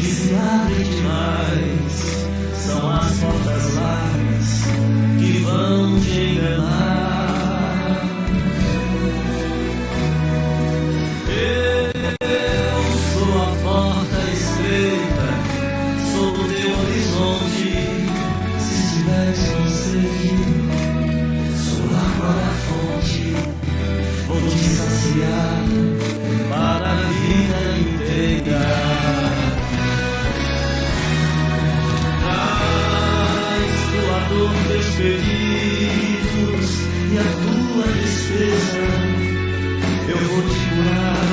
se abrem demais, são as portas largas que vão te enganar. Eu sou a porta estreita, sou o teu horizonte. Se estiveres concedido, sou a água da fonte, vou te saciar para a vida inteira. Teus feridos e a tua tristeza eu vou te curar,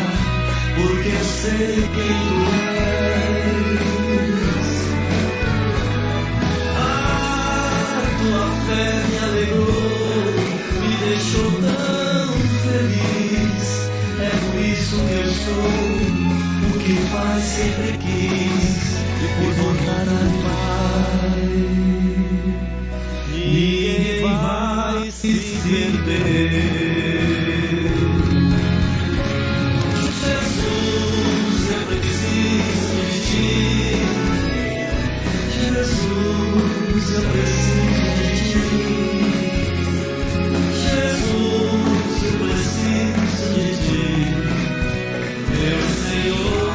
porque eu sei quem tu és. A tua fé me alegrou, me deixou tão feliz. É por isso que eu sou o que o Pai sempre quis, por vontade do Pai. Ninguém vai se perder. Jesus, eu preciso de ti. Jesus, eu preciso de ti. Jesus, eu preciso de ti, meu Senhor.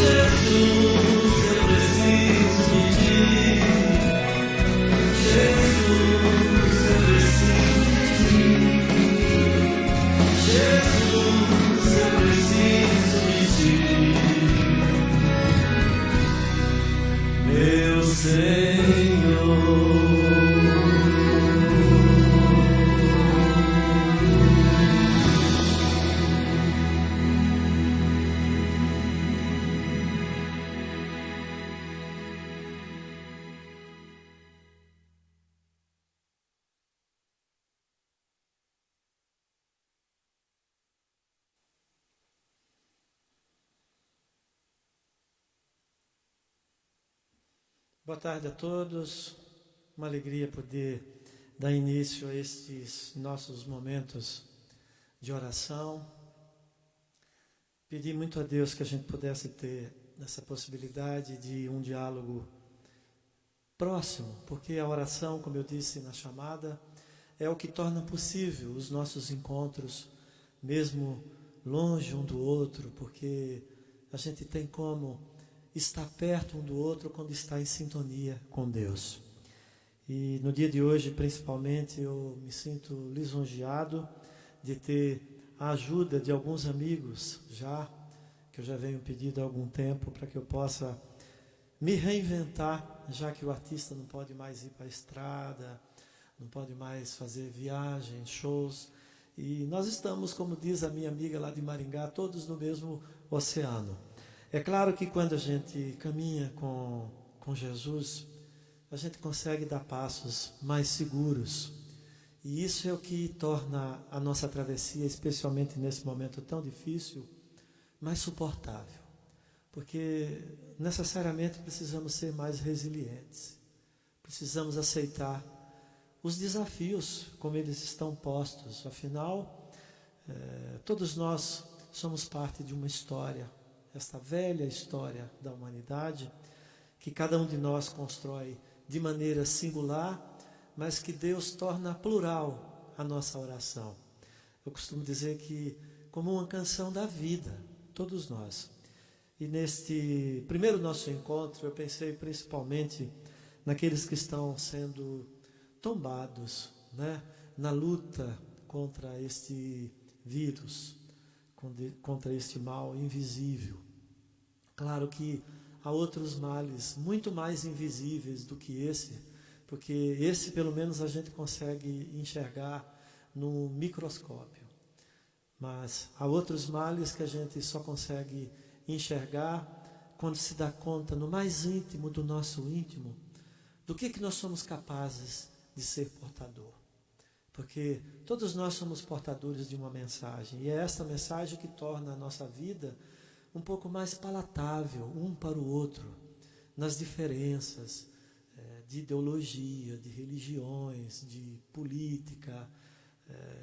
Jesus, eu preciso de ti. Jesus, eu preciso de ti. Jesus, eu preciso de ti, meu Senhor. Boa tarde a todos, uma alegria poder dar início a estes nossos momentos de oração. Pedi muito a Deus que a gente pudesse ter essa possibilidade de um diálogo próximo, porque a oração, como eu disse na chamada, é o que torna possível os nossos encontros, mesmo longe um do outro, porque a gente tem como estar perto um do outro quando está em sintonia com Deus. E no dia de hoje, principalmente, eu me sinto lisonjeado de ter a ajuda de alguns amigos, que eu já venho pedindo há algum tempo, para que eu possa me reinventar, já que o artista não pode mais ir para a estrada, não pode mais fazer viagens, shows. E nós estamos, como diz a minha amiga lá de Maringá, todos no mesmo oceano. É claro que quando a gente caminha com Jesus, a gente consegue dar passos mais seguros. E isso é o que torna a nossa travessia, especialmente nesse momento tão difícil, mais suportável. Porque necessariamente precisamos ser mais resilientes. Precisamos aceitar os desafios como eles estão postos. Afinal, todos nós somos parte de uma história, esta velha história da humanidade, que cada um de nós constrói de maneira singular, mas que Deus torna plural a nossa oração. Eu costumo dizer que como uma canção da vida, todos nós. E neste primeiro nosso encontro, eu pensei principalmente naqueles que estão sendo tombados, na luta contra este vírus, contra este mal invisível. Claro que há outros males muito mais invisíveis do que esse, porque esse pelo menos a gente consegue enxergar no microscópio. Mas há outros males que a gente só consegue enxergar quando se dá conta no mais íntimo do nosso íntimo do que nós somos capazes de ser portador. Porque todos nós somos portadores de uma mensagem, e é esta mensagem que torna a nossa vida um pouco mais palatável um para o outro, nas diferenças de ideologia, de religiões, de política.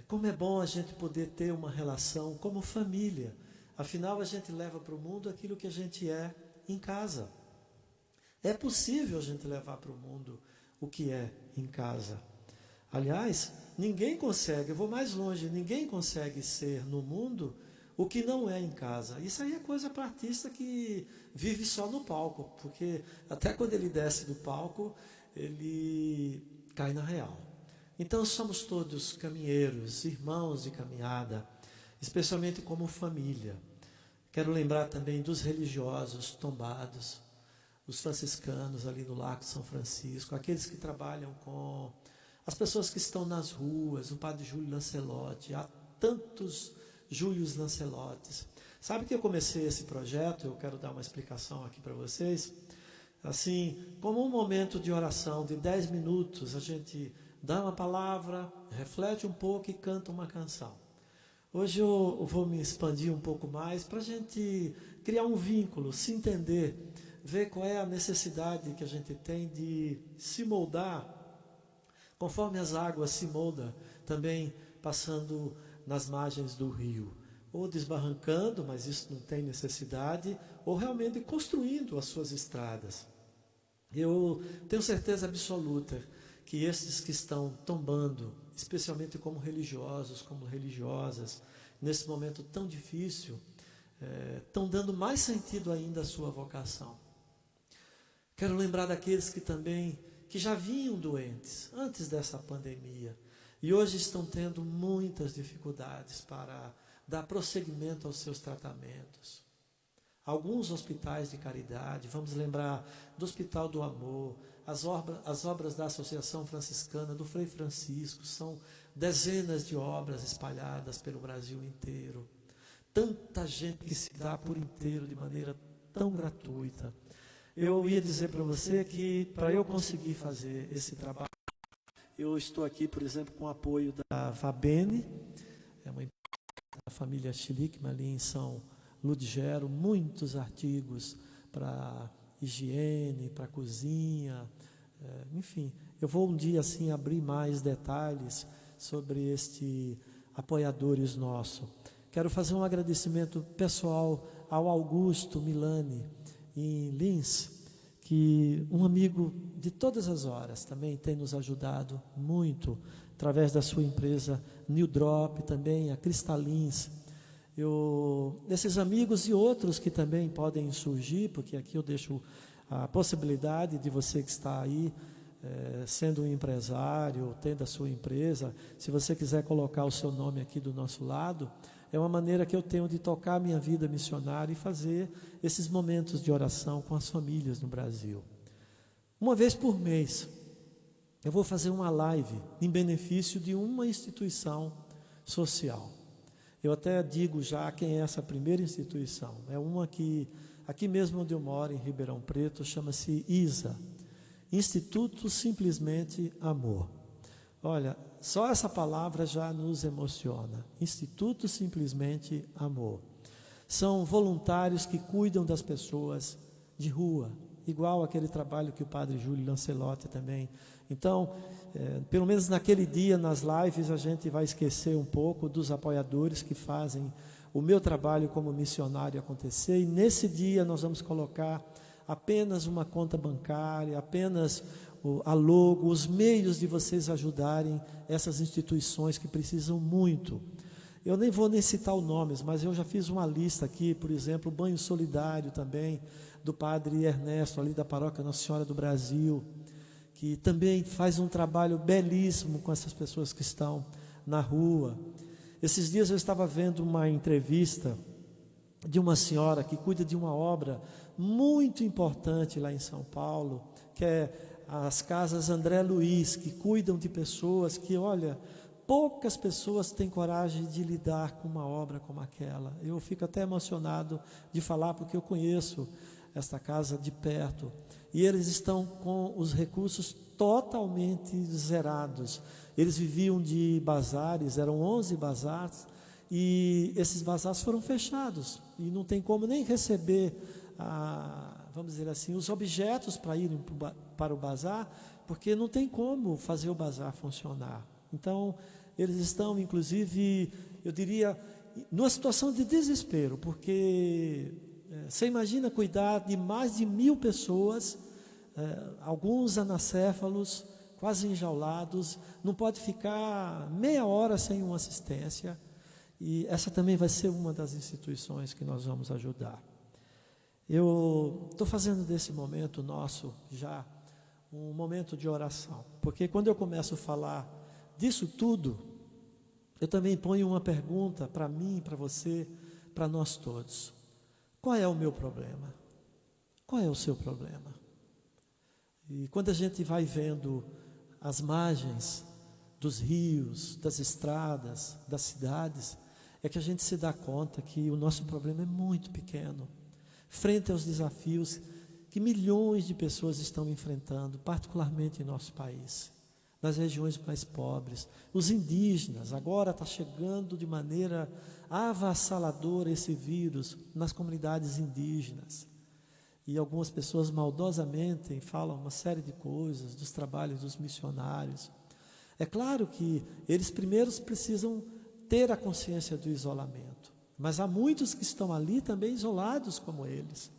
Como é bom a gente poder ter uma relação como família, Afinal, a gente leva para o mundo aquilo que a gente é em casa. É possível a gente levar para o mundo o que é em casa. Aliás, ninguém consegue, eu vou mais longe, ninguém consegue ser no mundo o que não é em casa. Isso aí é coisa para artista que vive só no palco, porque até quando ele desce do palco, ele cai na real. Então somos todos caminheiros, irmãos de caminhada, especialmente como família. Quero lembrar também dos religiosos tombados, os franciscanos ali no Largo São Francisco, aqueles que trabalham com as pessoas que estão nas ruas, o padre Júlio Lancelotti, há tantos Júlios Lancelotes. Sabe que eu comecei esse projeto, eu quero dar uma explicação aqui para vocês, assim, como um momento de oração de 10 minutos, a gente dá uma palavra, reflete um pouco e canta uma canção. Hoje eu vou me expandir um pouco mais para a gente criar um vínculo, se entender, ver qual é a necessidade que a gente tem de se moldar, conforme as águas se moldam, também passando nas margens do rio, ou desbarrancando, mas isso não tem necessidade, ou realmente construindo as suas estradas. Eu tenho certeza absoluta que esses que estão tombando, especialmente como religiosos, como religiosas, nesse momento tão difícil, estão dando mais sentido ainda à sua vocação. Quero lembrar daqueles que já vinham doentes antes dessa pandemia e hoje estão tendo muitas dificuldades para dar prosseguimento aos seus tratamentos. Alguns hospitais de caridade, vamos lembrar do Hospital do Amor, as obras da Associação Franciscana, do Frei Francisco, são dezenas de obras espalhadas pelo Brasil inteiro. Tanta gente que se dá por inteiro de maneira tão gratuita. Eu ia dizer para você que para eu conseguir fazer esse trabalho, eu estou aqui, por exemplo, com o apoio da Vabene, é uma empresa da família Schlickman ali em São Ludgero, muitos artigos para higiene, para cozinha, enfim. Eu vou um dia assim abrir mais detalhes sobre este apoiadores nosso. Quero fazer um agradecimento pessoal ao Augusto Milani, em Lins, que um amigo de todas as horas também tem nos ajudado muito, através da sua empresa New Drop, também a Cristalins. Esses amigos e outros que também podem surgir, porque aqui eu deixo a possibilidade de você que está aí, sendo um empresário, tendo a sua empresa, se você quiser colocar o seu nome aqui do nosso lado, é uma maneira que eu tenho de tocar a minha vida missionária e fazer esses momentos de oração com as famílias no Brasil. Uma vez por mês, eu vou fazer uma live em benefício de uma instituição social. Eu até digo já quem é essa primeira instituição. É uma que, aqui mesmo onde eu moro, em Ribeirão Preto, chama-se ISA, Instituto Simplesmente Amor. Olha, só essa palavra já nos emociona. Instituto Simplesmente Amor. São voluntários que cuidam das pessoas de rua, igual aquele trabalho que o padre Júlio Lancelotti também. Então, pelo menos naquele dia, nas lives, a gente vai esquecer um pouco dos apoiadores que fazem o meu trabalho como missionário acontecer, e nesse dia nós vamos colocar apenas uma conta bancária, apenas a logo, os meios de vocês ajudarem essas instituições que precisam muito. Eu nem vou citar os nomes, mas eu já fiz uma lista aqui, por exemplo, o Banho Solidário também, do padre Ernesto, ali da paróquia Nossa Senhora do Brasil, que também faz um trabalho belíssimo com essas pessoas que estão na rua. Esses dias eu estava vendo uma entrevista de uma senhora que cuida de uma obra muito importante lá em São Paulo, que é as casas André Luiz, que cuidam de pessoas que, olha, poucas pessoas têm coragem de lidar com uma obra como aquela. Eu fico até emocionado de falar, porque eu conheço esta casa de perto, e eles estão com os recursos totalmente zerados. Eles viviam de bazares, eram 11 bazares, e esses bazares foram fechados, e não tem como nem receber vamos dizer assim, os objetos para irem para o bazar, porque não tem como fazer o bazar funcionar. Então, eles estão, inclusive, eu diria, numa situação de desespero, porque você imagina cuidar de mais de 1.000 pessoas, alguns anacéfalos, quase enjaulados, não pode ficar meia hora sem uma assistência, e essa também vai ser uma das instituições que nós vamos ajudar. Eu estou fazendo desse momento nosso já um momento de oração, porque quando eu começo a falar disso tudo, eu também ponho uma pergunta para mim, para você, para nós todos. Qual é o meu problema? Qual é o seu problema? E quando a gente vai vendo as margens dos rios, das estradas, das cidades, é que a gente se dá conta que o nosso problema é muito pequeno, frente aos desafios que milhões de pessoas estão enfrentando, particularmente em nosso país, nas regiões mais pobres. Os indígenas, agora está chegando de maneira avassaladora esse vírus nas comunidades indígenas. E algumas pessoas maldosamente falam uma série de coisas, dos trabalhos dos missionários. É claro que eles primeiros precisam ter a consciência do isolamento, mas há muitos que estão ali também isolados como eles,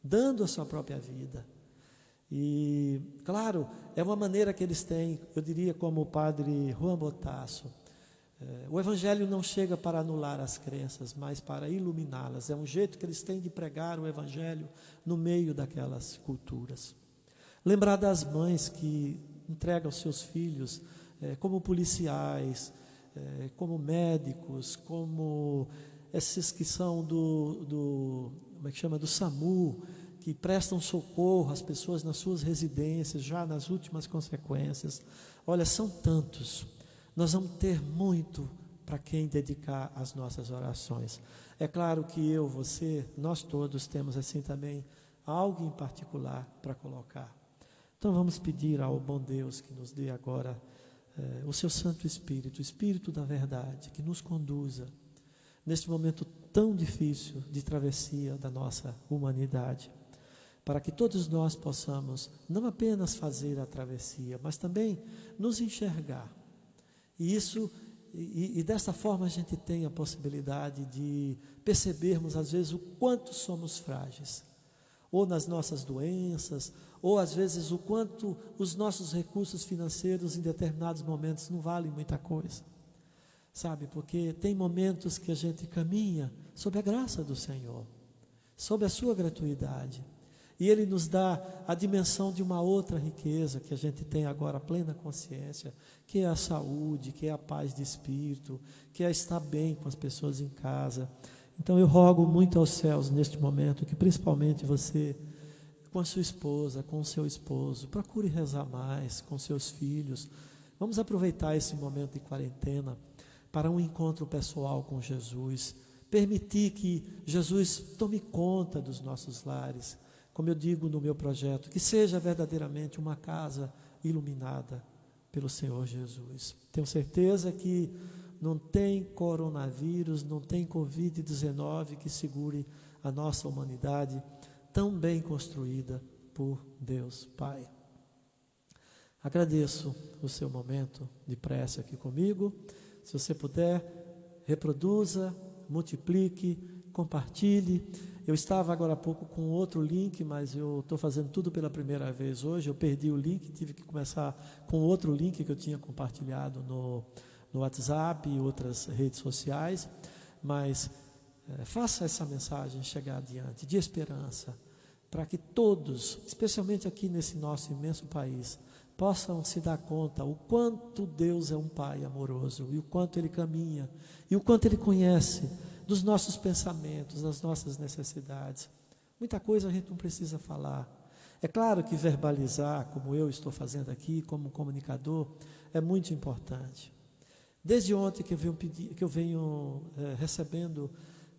dando a sua própria vida. E, claro, é uma maneira que eles têm, eu diria como o padre Juan Botasso, o Evangelho não chega para anular as crenças, mas para iluminá-las. É um jeito que eles têm de pregar o Evangelho no meio daquelas culturas. Lembrar das mães que entregam seus filhos como policiais, como médicos, como esses que são como é que chama? Do SAMU, que prestam socorro às pessoas nas suas residências, já nas últimas consequências. Olha, são tantos. Nós vamos ter muito para quem dedicar as nossas orações. É claro que eu, você, nós todos temos assim também algo em particular para colocar. Então vamos pedir ao bom Deus que nos dê agora o seu Santo Espírito, o Espírito da verdade, que nos conduza neste momento tão difícil de travessia da nossa humanidade, para que todos nós possamos não apenas fazer a travessia, mas também nos enxergar. E dessa forma a gente tem a possibilidade de percebermos às vezes o quanto somos frágeis, ou nas nossas doenças, ou às vezes o quanto os nossos recursos financeiros em determinados momentos não valem muita coisa, sabe? Porque tem momentos que a gente caminha sob a graça do Senhor, sob a sua gratuidade, e Ele nos dá a dimensão de uma outra riqueza que a gente tem agora plena consciência, que é a saúde, que é a paz de espírito, que é estar bem com as pessoas em casa. Então eu rogo muito aos céus neste momento, que principalmente você, com a sua esposa, com o seu esposo, procure rezar mais com seus filhos. Vamos aproveitar esse momento de quarentena para um encontro pessoal com Jesus, permitir que Jesus tome conta dos nossos lares, como eu digo no meu projeto, que seja verdadeiramente uma casa iluminada pelo Senhor Jesus. Tenho certeza que não tem coronavírus, não tem Covid-19 que segure a nossa humanidade tão bem construída por Deus Pai. Agradeço o seu momento de prece aqui comigo. Se você puder, reproduza, multiplique, compartilhe. Eu estava agora há pouco com outro link, mas eu estou fazendo tudo pela primeira vez hoje. Eu perdi o link, tive que começar com outro link que eu tinha compartilhado no WhatsApp e outras redes sociais. Mas faça essa mensagem chegar adiante, de esperança, para que todos, especialmente aqui nesse nosso imenso país, possam se dar conta o quanto Deus é um Pai amoroso, e o quanto Ele caminha, e o quanto Ele conhece dos nossos pensamentos, das nossas necessidades. Muita coisa a gente não precisa falar. É claro que verbalizar, como eu estou fazendo aqui, como comunicador, é muito importante. Desde ontem que eu venho recebendo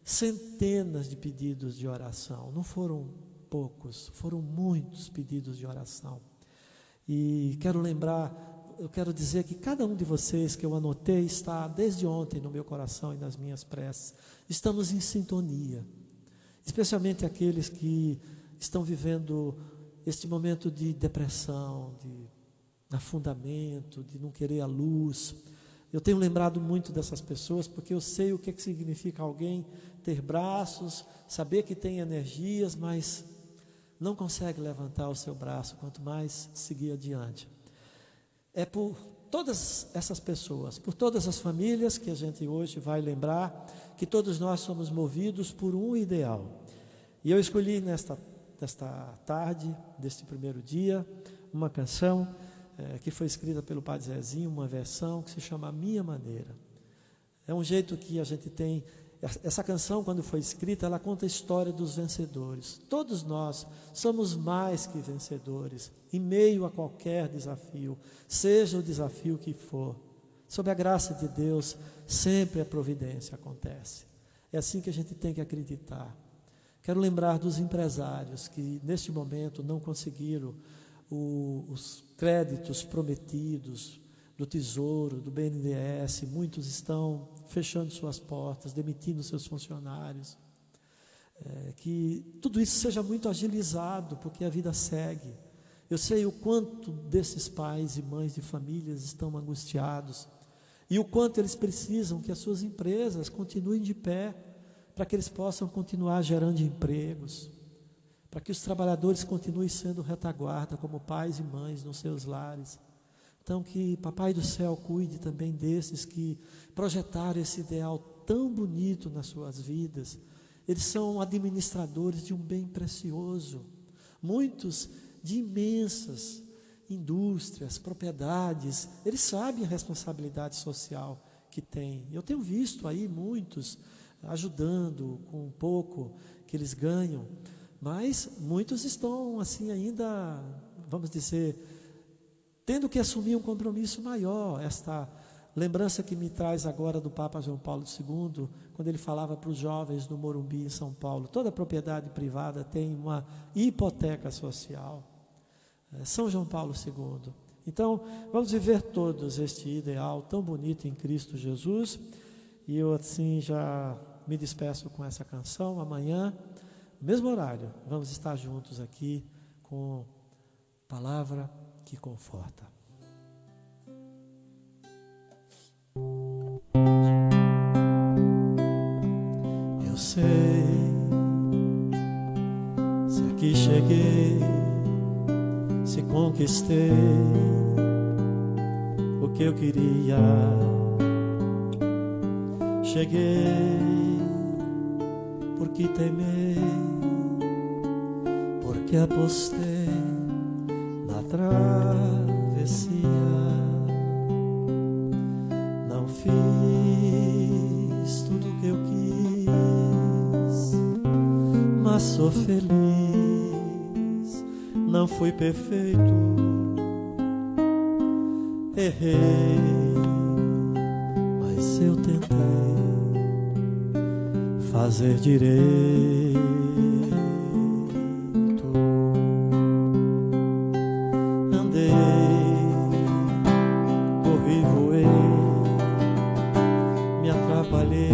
centenas de pedidos de oração. Não foram poucos, foram muitos pedidos de oração. E eu quero dizer que cada um de vocês que eu anotei está desde ontem no meu coração e nas minhas preces. Estamos em sintonia, especialmente aqueles que estão vivendo este momento de depressão, de afundamento, de não querer a luz. Eu tenho lembrado muito dessas pessoas, porque eu sei o que significa alguém ter braços, saber que tem energias, mas não consegue levantar o seu braço, quanto mais seguir adiante. É por todas essas pessoas, por todas as famílias que a gente hoje vai lembrar, que todos nós somos movidos por um ideal. E eu escolhi nesta tarde, deste primeiro dia, uma canção que foi escrita pelo Padre Zezinho, uma versão que se chama A Minha Maneira. É um jeito que a gente tem. Essa canção, quando foi escrita, ela conta a história dos vencedores. Todos nós somos mais que vencedores, em meio a qualquer desafio, seja o desafio que for. Sob a graça de Deus, sempre a providência acontece. É assim que a gente tem que acreditar. Quero lembrar dos empresários que, neste momento, não conseguiram os créditos prometidos do Tesouro, do BNDES. Muitos estão fechando suas portas, demitindo seus funcionários. Que tudo isso seja muito agilizado, porque a vida segue. Eu sei o quanto desses pais e mães de famílias estão angustiados e o quanto eles precisam que as suas empresas continuem de pé, para que eles possam continuar gerando empregos, para que os trabalhadores continuem sendo retaguarda como pais e mães nos seus lares. Então que Papai do Céu cuide também desses que projetaram esse ideal tão bonito nas suas vidas. Eles são administradores de um bem precioso, muitos de imensas indústrias, propriedades. Eles sabem a responsabilidade social que têm. Eu tenho visto aí muitos ajudando com um pouco que eles ganham, mas muitos estão assim ainda, vamos dizer, tendo que assumir um compromisso maior. Esta lembrança que me traz agora do Papa João Paulo II, quando ele falava para os jovens do Morumbi, em São Paulo: toda propriedade privada tem uma hipoteca social. São João Paulo II. Então, vamos viver todos este ideal tão bonito em Cristo Jesus. E eu assim já me despeço com essa canção. Amanhã, no mesmo horário, vamos estar juntos aqui com palavra que conforta. Eu sei, se aqui cheguei, se conquistei o que eu queria. Cheguei porque temei, porque apostei na travessia. Não fiz tudo o que eu quis, mas sou feliz. Não fui perfeito, errei, mas eu tentei fazer direito. Andei, corri, voei, me atrapalhei,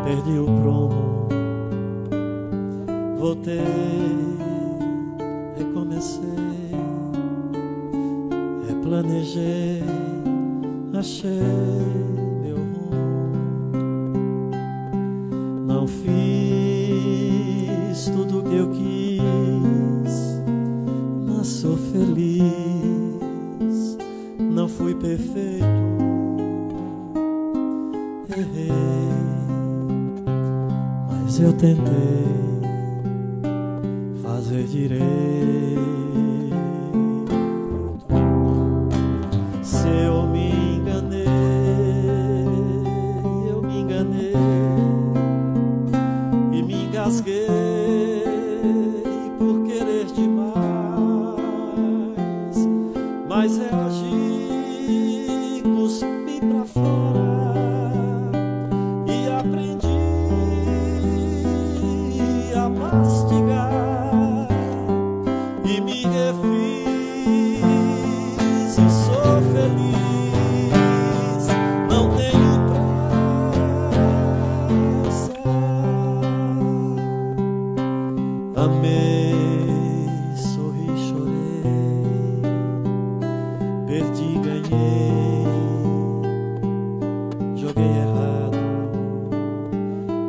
perdi o prumo, voltei, recomecei, replanejei, achei meu rumo. Não fiz tudo o que eu quis, mas sou feliz. Não fui perfeito, errei, mas eu tentei fazer direito. Se eu me enganei, eu me enganei e me engasguei por querer demais, mas reagi, cuspi pra fora e aprendi a mastigar e me refiz e sou feliz. Não tenho pressa,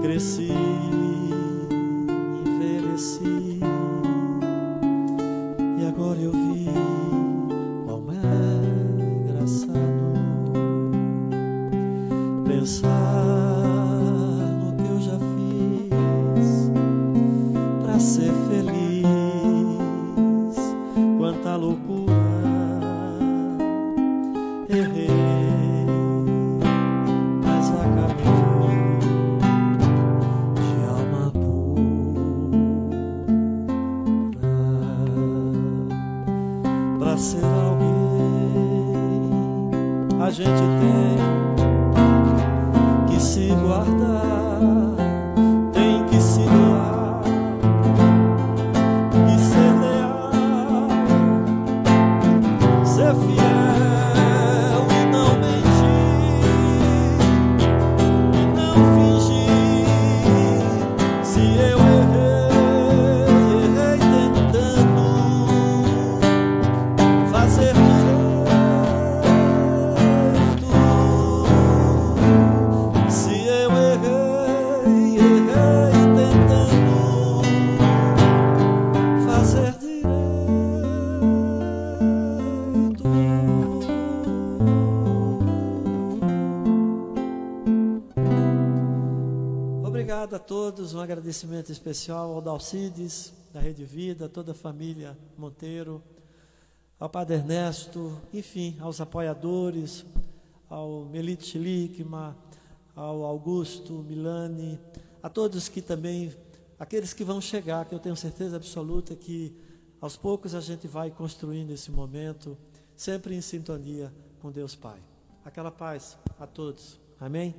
cresci, envelheci, e agora eu vi como é engraçado pensar no que eu já fiz pra ser feliz. Quanta loucura, errei, mas acabei de alma pura. Pra ser alguém, a gente tem que se guardar, tem que se doar e ser leal, ser fiel e não mentir, e não fingir. Se eu errei tentando fazer direito, se eu errei tentando fazer direito. Obrigado a todos, um agradecimento especial ao Dalcides, da Rede Vida, a toda a família Monteiro, ao Padre Ernesto, enfim, aos apoiadores, ao Melito Chilikma, ao Augusto Milani, a todos que também, aqueles que vão chegar, que eu tenho certeza absoluta que aos poucos a gente vai construindo esse momento, sempre em sintonia com Deus Pai. Aquela paz a todos. Amém?